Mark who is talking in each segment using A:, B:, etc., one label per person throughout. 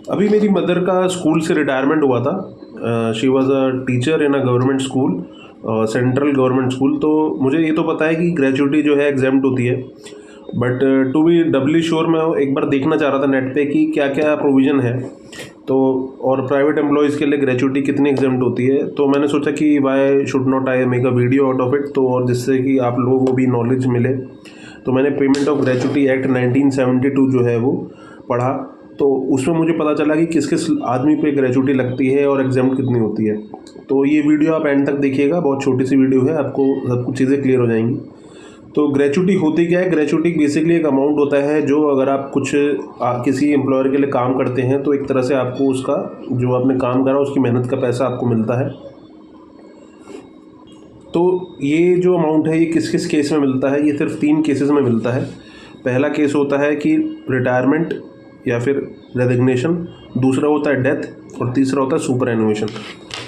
A: अभी मेरी मदर का स्कूल से रिटायरमेंट हुआ था। She was a teacher in a government school, central government school. तो मुझे ये तो पता है कि ग्रेचुइटी जो है एग्जेम्प्ट होती है, but to be Dabali sure मैं एक बार देखना चाह रहा था नेट पे कि क्या क्या प्रोविज़न है। तो और प्राइवेट एम्प्लॉयज़ के लिए ग्रेचुइटी कितनी एग्जेम्प्ट होती है, तो मैंने सोचा कि why should not I make a video out of it, तो और जिससे कि आप लोगों को भी नॉलेज मिले। तो मैंने पेमेंट ऑफ ग्रेचुइटी एक्ट 1972 जो है वो पढ़ा। तो उसमें मुझे पता चला कि किस किस आदमी पे ग्रेचुइटी लगती है और एग्जाम कितनी होती है। तो ये वीडियो आप एंड तक देखिएगा, बहुत छोटी सी वीडियो है, आपको सब कुछ चीज़ें क्लियर हो जाएंगी। तो ग्रेचुइटी होती क्या है? ग्रेचुइटी बेसिकली एक अमाउंट होता है जो अगर आप कुछ किसी एम्प्लॉयर के लिए काम करते हैं तो एक तरह से आपको उसका जो आपने काम करा उसकी मेहनत का पैसा आपको मिलता है। तो ये जो अमाउंट है ये किस किस केस में मिलता है? ये सिर्फ 3 केसेस में मिलता है। पहला केस होता है कि रिटायरमेंट या फिर रेजिग्नेशन, दूसरा होता है डेथ और तीसरा होता है सुपर एनुएशन।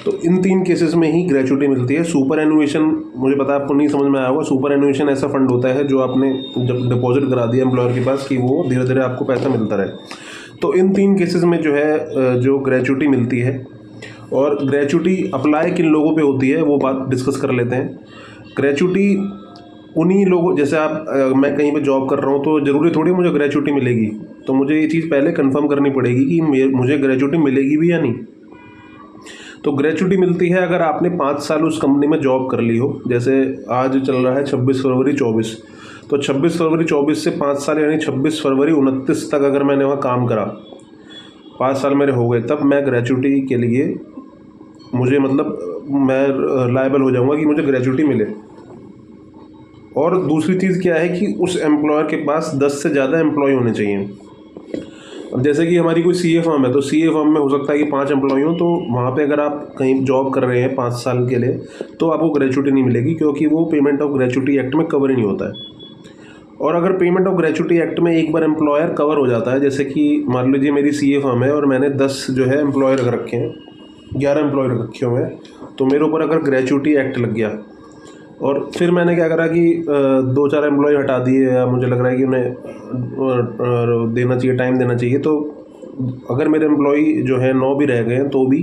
A: तो इन 3 केसेस में ही ग्रेचुइटी मिलती है। सुपर एनुएशन मुझे पता है आपको नहीं समझ में आया होगा। सुपर एनुएशन ऐसा फंड होता है जो आपने जब डिपॉजिट करा दिया एम्प्लॉयर के पास कि वो धीरे धीरे आपको पैसा मिलता रहे। तो इन 3 केसेस में जो है जो ग्रेचुइटी मिलती है। और ग्रेचुइटी अप्लाई किन लोगों पे होती है वो बात डिस्कस कर लेते हैं। ग्रेचुइटी उन्हीं लोगों, जैसे आप मैं कहीं पे जॉब कर रहा हूँ तो ज़रूरी थोड़ी मुझे ग्रेचुइटी मिलेगी, तो मुझे ये चीज़ पहले कंफर्म करनी पड़ेगी कि मुझे ग्रेचुइटी मिलेगी भी या नहीं। तो ग्रेचुइटी मिलती है अगर आपने 5 साल उस कंपनी में जॉब कर ली हो। जैसे आज चल रहा है 26 फरवरी 24, तो 26 फरवरी 24 से 5 साल यानी 26 फरवरी 29 तक अगर मैंने वहाँ काम करा, 5 साल मेरे हो गए, तब मैं ग्रेचुइटी के लिए मुझे मैं लायबल हो जाऊँगा कि मुझे ग्रेचुइटी मिले। और दूसरी चीज़ क्या है कि उस एम्प्लॉयर के पास 10 से ज़्यादा एम्प्लॉय होने चाहिए। अब जैसे कि हमारी कोई सीए फर्म है तो सीए फर्म में हो सकता है कि 5 एम्प्लॉय हो, तो वहाँ पे अगर आप कहीं जॉब कर रहे हैं 5 साल के लिए तो आपको ग्रेचुइटी नहीं मिलेगी, क्योंकि वो पेमेंट ऑफ ग्रेचुइटी एक्ट में कवर ही नहीं होता है। और अगर पेमेंट ऑफ ग्रेचुइटी एक्ट में एक बार एम्प्लॉयर कवर हो जाता है, जैसे कि मान लीजिए मेरी सीए फर्म है और मैंने 10 जो है एम्प्लॉयर रख रखे हैं, 11 एम्प्लॉयर रखे हुए हैं, तो मेरे ऊपर अगर ग्रेचुइटी एक्ट लग गया और फिर मैंने क्या करा कि 2-4 एम्प्लॉय हटा दिए, या मुझे लग रहा है कि उन्हें देना चाहिए, टाइम देना चाहिए, तो अगर मेरे एम्प्लॉय जो है 9 भी रह गए हैं तो भी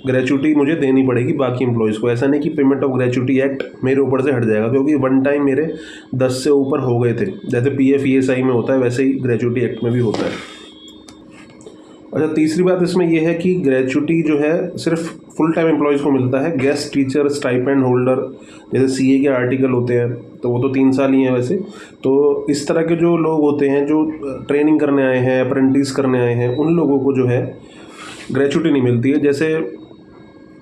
A: ग्रेचुइटी मुझे देनी पड़ेगी बाकी एम्प्लॉयज़ को। ऐसा नहीं कि पेमेंट ऑफ ग्रेचुइटी एक्ट मेरे ऊपर से हट जाएगा, क्योंकि वन टाइम मेरे 10 से ऊपर हो गए थे। जैसे पीएफ ईएसआई में होता है वैसे ही ग्रेचुइटी एक्ट में भी होता है। अच्छा, तीसरी बात इसमें यह है कि ग्रेचुइटी जो है सिर्फ फुल टाइम एम्प्लॉयज़ को मिलता है। गेस्ट टीचर, स्टाइपेंड होल्डर, जैसे सीए के आर्टिकल होते हैं तो वो तो 3 साल ही हैं वैसे। तो इस तरह के जो लोग होते हैं जो ट्रेनिंग करने आए हैं, अप्रेंटिस करने आए हैं, उन लोगों को जो है ग्रेचुइटी नहीं मिलती है। जैसे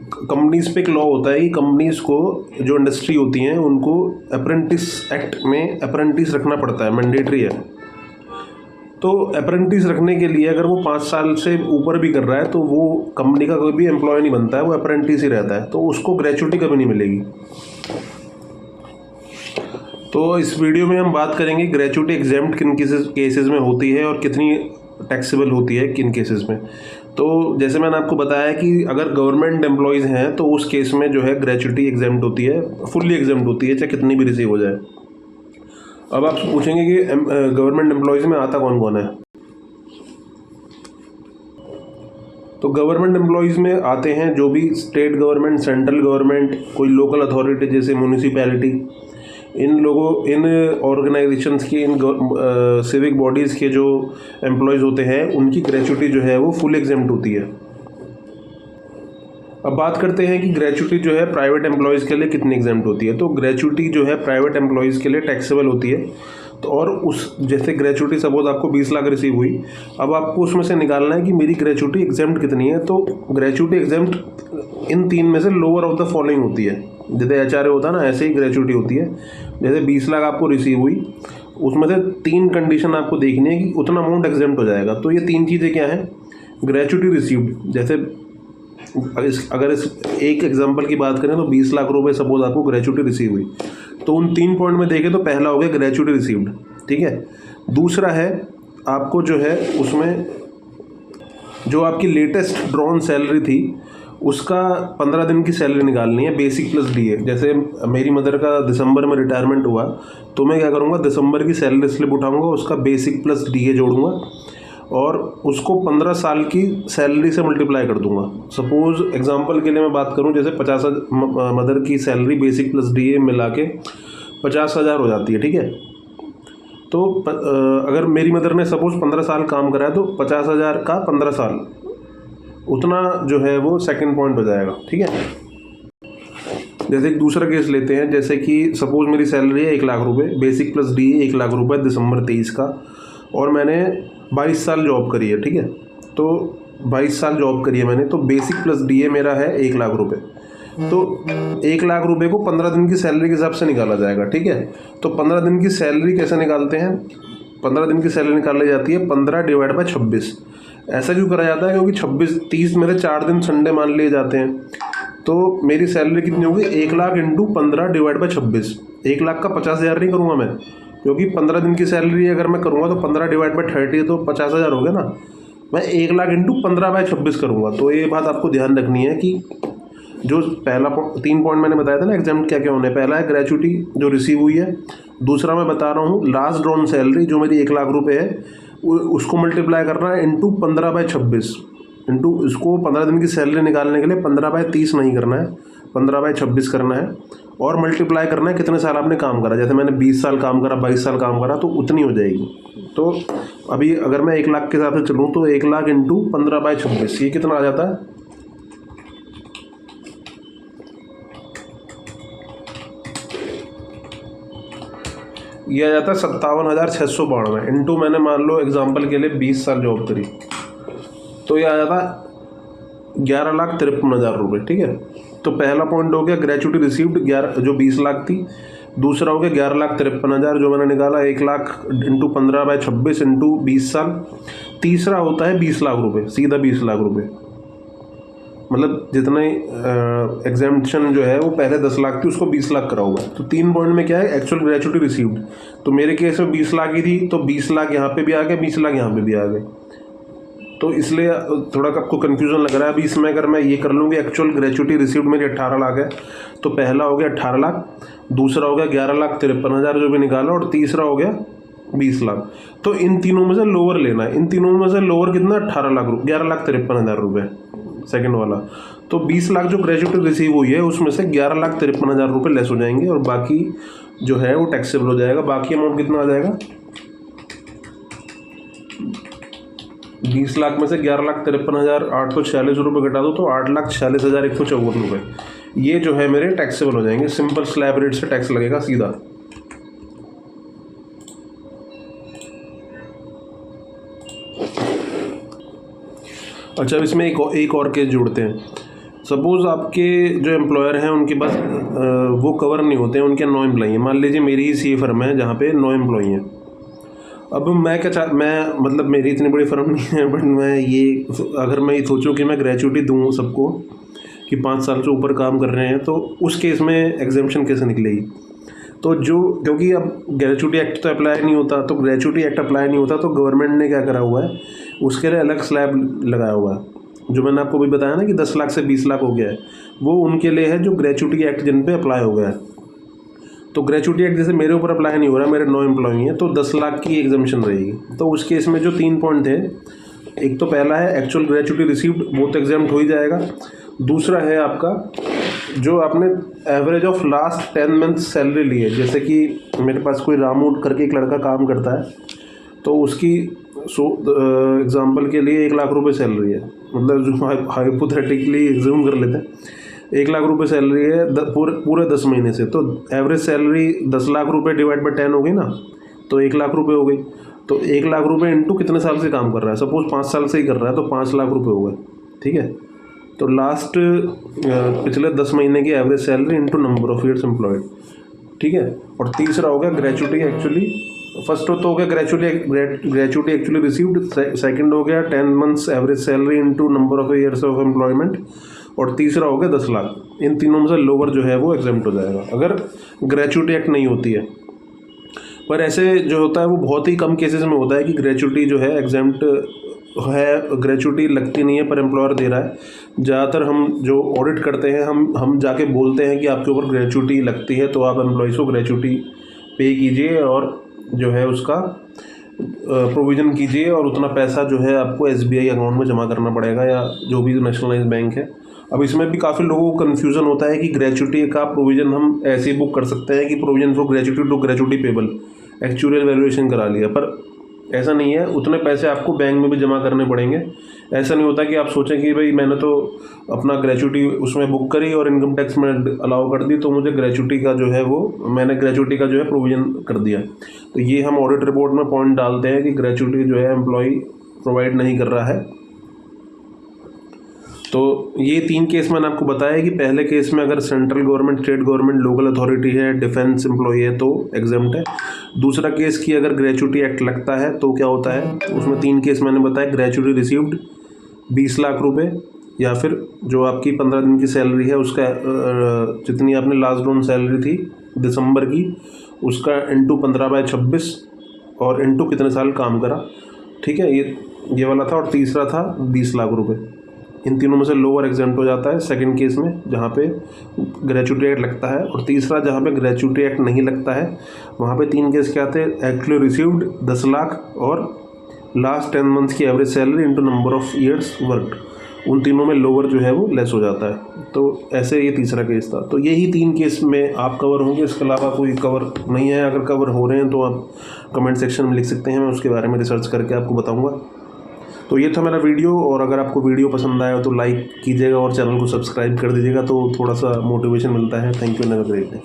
A: कंपनीज़ पे एक लॉ होता है कि कंपनीज़ को, जो इंडस्ट्री होती हैं, उनको अप्रेंटिस एक्ट में अप्रेंटिस रखना पड़ता है, मैंडेटरी है। तो अप्रेंटिस रखने के लिए अगर वो 5 साल से ऊपर भी कर रहा है तो वो कंपनी का कोई भी एम्प्लॉय नहीं बनता है, वो अप्रेंटिस ही रहता है, तो उसको ग्रेचुइटी कभी नहीं मिलेगी। तो इस वीडियो में हम बात करेंगे ग्रेचुइटी एग्जेम्प्ट किन केसेस में होती है और कितनी टैक्सेबल होती है किन केसेस में। तो जैसे मैंने आपको बताया कि अगर गवर्नमेंट एम्प्लॉयज़ हैं तो उस केस में जो है ग्रेचुइटी एग्जेम्प्ट होती है, फुल्ली एग्जेम्प्ट होती है, चाहे कितनी भी रिसीव हो जाए। अब आप पूछेंगे कि गवर्नमेंट एम्प्लॉयज़ में आता कौन कौन है। तो गवर्नमेंट एम्प्लॉयज़ में आते हैं जो भी स्टेट गवर्नमेंट, सेंट्रल गवर्नमेंट, कोई लोकल अथॉरिटी जैसे म्यूनिसिपैलिटी, इन ऑर्गेनाइजेशंस के, इन सिविक बॉडीज़ के जो एम्प्लॉयज़ होते हैं उनकी ग्रेचुइटी जो है वो फुल एग्जेम्प्ट होती है। अब बात करते हैं कि ग्रेचुइटी जो है प्राइवेट एम्प्लॉयज़ के लिए कितनी एग्जेम्प्ट होती है। तो ग्रेचुइटी जो है प्राइवेट एम्प्लॉयज़ के लिए टैक्सेबल होती है। तो और उस जैसे ग्रेचुइटी सपोज आपको 20 लाख रिसीव हुई, अब आपको उसमें से निकालना है कि मेरी ग्रेचुइटी एग्जेम्प्ट कितनी है। तो ग्रेचुइटी एग्जेम्प्ट इन 3 में से लोअर ऑफ द फॉलोइंग होती है। जैसे एचआरए होता है ना, ऐसे ही ग्रेचुइटी होती है। जैसे 20 लाख आपको रिसीव हुई, उसमें से 3 कंडीशन आपको देखनी है कि उतना अमाउंट एग्जेम्प्ट हो जाएगा। तो ये 3 चीज़ें क्या हैं? ग्रेचुइटी रिसीव्ड, जैसे अगर इस एक एग्जांपल की बात करें तो 20 लाख रुपए सपोज आपको ग्रेचुइटी रिसीव हुई, तो उन 3 पॉइंट में देखें तो पहला हो गया ग्रेचुइटी रिसीव्ड, ठीक है। दूसरा है आपको जो है उसमें जो आपकी लेटेस्ट ड्रॉन सैलरी थी उसका 15 दिन की सैलरी निकालनी है, बेसिक प्लस डीए। जैसे मेरी मदर का दिसंबर में रिटायरमेंट हुआ तो मैं क्या करूँगा, दिसंबर की सैलरी स्लिप उठाऊँगा, उसका बेसिक प्लस डीए जोड़ूँगा और उसको 15 साल की सैलरी से मल्टीप्लाई कर दूंगा। सपोज़ एग्जांपल के लिए मैं बात करूं, जैसे 50 मदर की सैलरी बेसिक प्लस डीए मिला के 50,000 हो जाती है, ठीक है। तो अगर मेरी मदर ने सपोज़ 15 साल काम करा है तो 50,000 का 15 साल उतना जो है वो सेकंड पॉइंट हो जाएगा, ठीक है। जैसे एक दूसरा केस लेते हैं, जैसे कि सपोज़ मेरी सैलरी है 1 लाख रुपए, बेसिक प्लस डी 1 लाख रुपए दिसंबर 23 का, और मैंने 22 साल जॉब करी है, ठीक है। तो 22 साल जॉब करी है मैंने, तो बेसिक प्लस डी मेरा है 1 लाख रुपए। तो 1 लाख रुपए को 15 दिन की सैलरी के हिसाब से निकाला जाएगा, ठीक है। तो 15 दिन की सैलरी कैसे निकालते हैं? 15 दिन की सैलरी निकाली जाती है 15 डिवाइड बाई 26। ऐसा क्यों करा जाता है? क्योंकि 30 में से 4 दिन संडे मान लिए जाते हैं। तो मेरी सैलरी कितनी होगी? 1 lakh into 15 divide by 26। 1 lakh का 50,000 नहीं करूँगा मैं, क्योंकि 15 दिन की सैलरी अगर मैं करूँगा तो 15 डिवाइड बाई 30 तो 50,000 हो गया ना। मैं 1 लाख इंटू 15 बाई 26 करूँगा। तो ये बात आपको ध्यान रखनी है कि जो पहला 3 पॉइंट मैंने बताया था ना एग्जाम्प्ट क्या क्या होने, पहला है ग्रेचुटी जो रिसीव हुई है, दूसरा मैं बता रहा हूँ लास्ट ड्रॉन सैलरी जो मेरी 1 लाख रुपए है, उसको मल्टीप्लाई करना है इंटू 15 बाई 26, इंटू इसको 15 दिन की सैलरी निकालने के लिए 15 बाई 30 नहीं करना है, 15 बाई 26 करना है, और मल्टीप्लाई करना है कितने साल आपने काम करा। जैसे मैंने 20 साल काम करा, 22 साल काम करा, तो उतनी हो जाएगी। तो अभी अगर मैं 1 लाख के हिसाब से चलूँ तो 1 लाख इंटू 15 बाई 26 ये कितना आ जाता है? ये आ जाता है 57,692 इंटू मैंने मान लो एग्जाम्पल के लिए 20 साल जॉब करी, तो ये आ जाता है 11,53,000 रुपये, ठीक है। तो पहला पॉइंट हो गया ग्रेचुटी रिसीव्ड 11 जो 20 लाख थी, दूसरा हो गया 11,53,000 जो मैंने निकाला 1 लाख इंटू 15 बाई 26 इंटू 20 साल, तीसरा होता है 20 लाख रुपये, सीधा 20 लाख रुपये। मतलब जितने एग्जाम्पशन जो है वो पहले 10 लाख थी उसको 20 लाख करा हुआ है। तो 3 पॉइंट में क्या है? Actual gratuity received. तो मेरे केस में 20 लाख ही थी, तो 20 लाख यहाँ पे भी आ गए, 20 लाख यहाँ पे भी आ गए। तो इसलिए थोड़ा आपको कन्फ्यूजन लग रहा है। अभी इसमें अगर मैं ये कर लूँगी एक्चुअल ग्रेचुटी रिसीव्ड मेरी 18 लाख है, तो पहला हो गया 18 लाख, दूसरा हो गया 11,53,000 जो भी निकाला, और तीसरा हो गया 20 लाख। तो इन तीनों में से लोअर लेना है। इन तीनों में से लोअर कितना? 18 लाख रुपये, 11,53,000 रुपये सेकंड वाला। तो 20 लाख जो ग्रेचुटी रिसीव हुई है उसमें से 11,53,000 रुपये लेस हो जाएंगे, और बाकी जो है वो टैक्सेबल हो जाएगा। बाकी अमाउंट कितना आ जाएगा? 20 लाख में से 11,53,846 रुपये घटा दो तो 8,46,154 रुपये, ये जो है मेरे टैक्सेबल हो जाएंगे। सिंपल स्लैब रेट से टैक्स लगेगा सीधा। अच्छा, अब इसमें एक और केस जोड़ते हैं। सपोज़ आपके जो एम्प्लॉयर हैं उनके पास वो कवर नहीं होते हैं, उनके 9 एम्प्लॉई हैं। मान लीजिए मेरी ही सी फर्म है जहाँ पे 9 एम्प्लॉई हैं। अब मैं मतलब मेरी इतनी बड़ी फर्म नहीं है, बट मैं ये अगर मैं ये सोचूं कि मैं ग्रेचुटी दूँ सबको कि 5 साल से ऊपर काम कर रहे हैं, तो उस केस में एग्जेम्पशन कैसे निकलेगी? तो क्योंकि अब ग्रेचुटी एक्ट तो अप्लाई नहीं होता, तो ग्रेचुटी एक्ट अप्लाई नहीं होता, तो गवर्नमेंट ने क्या करा हुआ है, उसके लिए अलग स्लैब लगाया हुआ है। जो मैंने आपको भी बताया ना कि 10 लाख से 20 लाख हो गया है, वो उनके लिए है जो ग्रेचुटी एक्ट जिन पे अप्लाई हो गया है। तो ग्रेचुटी एक्ट जैसे मेरे ऊपर अप्लाई नहीं हो रहा, मेरे 9 एम्प्लॉई हैं, तो 10 लाख की एग्जम्पशन रहेगी। तो उस केस में जो 3 पॉइंट थे, एक तो पहला है एक्चुअल ग्रेचुटी रिसीव्ड, वो तो एग्जाम्प्ट हो ही जाएगा। दूसरा है आपका जो आपने average of last 10 month salary ली है। जैसे कि मेरे पास कोई रामू करके एक लड़का काम करता है, तो उसकी एग्जाम्पल के लिए 1 लाख रुपए सैलरी है, मतलब जो हाइपोथेटिकली एग्ज्यूम कर लेते हैं 1 लाख रुपए सैलरी है पूरे 10 महीने से, तो एवरेज सैलरी 10 लाख रुपए डिवाइड बाई 10 हो गई ना, तो 1 लाख रुपए हो गई। तो 1 लाख रुपए इंटू कितने साल से काम कर रहा है, सपोज 5 साल से ही कर रहा है, तो 5 लाख रुपए हो गए, ठीक है। तो लास्ट पिछले 10 महीने की average salary into number of years employed, ठीक है। और तीसरा हो गया ग्रेचुटी एक्चुअली, फर्स्ट तो हो गया ग्रेचुटी एक्चुअली रिसीव्ड, सेकंड हो गया 10 months average salary into number of years of employment, और तीसरा हो गया 10 लाख। इन तीनों में से लोअर जो है वो एग्जेम्प्ट हो जाएगा अगर ग्रेचुटी एक्ट नहीं होती है। पर ऐसे जो होता है वो बहुत ही कम केसेस में होता है कि ग्रेचुटी जो है एग्जेम्प्ट है, ग्रेचुटी लगती नहीं है पर एम्प्लॉयर दे रहा है। ज़्यादातर हम जो ऑडिट करते हैं हम जाके बोलते हैं कि आपके ऊपर ग्रेचुटी लगती है, तो आप एम्प्लॉयज़ को ग्रेचुटी पे कीजिए और जो है उसका प्रोविज़न कीजिए और उतना पैसा जो है आपको SBI अकाउंट में जमा करना पड़ेगा या जो भी नेशनलाइज बैंक है। अब इसमें भी काफ़ी लोगों को कन्फ्यूज़न होता है कि ग्रेच्युटी का प्रोविज़न हम ऐसे ही बुक कर सकते हैं कि provision for gratuity to gratuity payable, actual valuation करा लिया, पर ऐसा नहीं है। उतने पैसे आपको बैंक में भी जमा करने पड़ेंगे। ऐसा नहीं होता कि आप सोचें कि भाई मैंने तो अपना ग्रेच्युटी उसमें बुक करी और इनकम टैक्स में अलाउ कर दी, तो मुझे ग्रेच्युटी का जो है वो मैंने ग्रेच्युटी का जो है प्रोविज़न कर दिया। तो ये हम ऑडिट रिपोर्ट में पॉइंट डालते हैं कि ग्रेच्युटी जो है एम्प्लॉय प्रोवाइड नहीं कर रहा है। तो ये 3 केस मैंने आपको बताया कि पहले केस में अगर central government, state government, local authority है, डिफेंस एम्प्लॉय है तो एग्जेम्प्ट है। दूसरा केस कि अगर ग्रेच्युटी एक्ट लगता है तो क्या होता है, उसमें 3 केस मैंने बताया। ग्रेच्युटी रिसीव्ड 20 लाख रुपए, या फिर जो आपकी 15 दिन की सैलरी है उसका जितनी आपने लास्ट लोन सैलरी थी दिसंबर की, उसका इंटू 15/26 और इंटू कितने साल काम करा, ठीक है, ये वाला था। और तीसरा था 20 लाख रुपए। इन तीनों में से लोअर एग्जेम्प्ट हो जाता है सेकंड केस में जहाँ पे ग्रेच्युटी एक्ट लगता है, और तीसरा जहाँ पे ग्रेच्युटी एक्ट नहीं लगता है वहाँ पे 3 केस क्या आते हैं, एक्चुअली रिसीव्ड 10 लाख और लास्ट 10 मंथ्स की average salary into number of years worked. उन तीनों में लोअर जो है वो लेस हो जाता है। तो ऐसे ये तीसरा केस था। तो यही 3 केस में आप कवर होंगे, इसके अलावा कोई कवर नहीं है। अगर कवर हो रहे हैं तो आप कमेंट सेक्शन में लिख सकते हैं, मैं उसके बारे में रिसर्च करके आपको बताऊँगा। तो ये था मेरा वीडियो, और अगर आपको वीडियो पसंद आया तो लाइक कीजिएगा और चैनल को सब्सक्राइब कर दीजिएगा, तो थोड़ा सा मोटिवेशन मिलता है। Thank you, have a great day.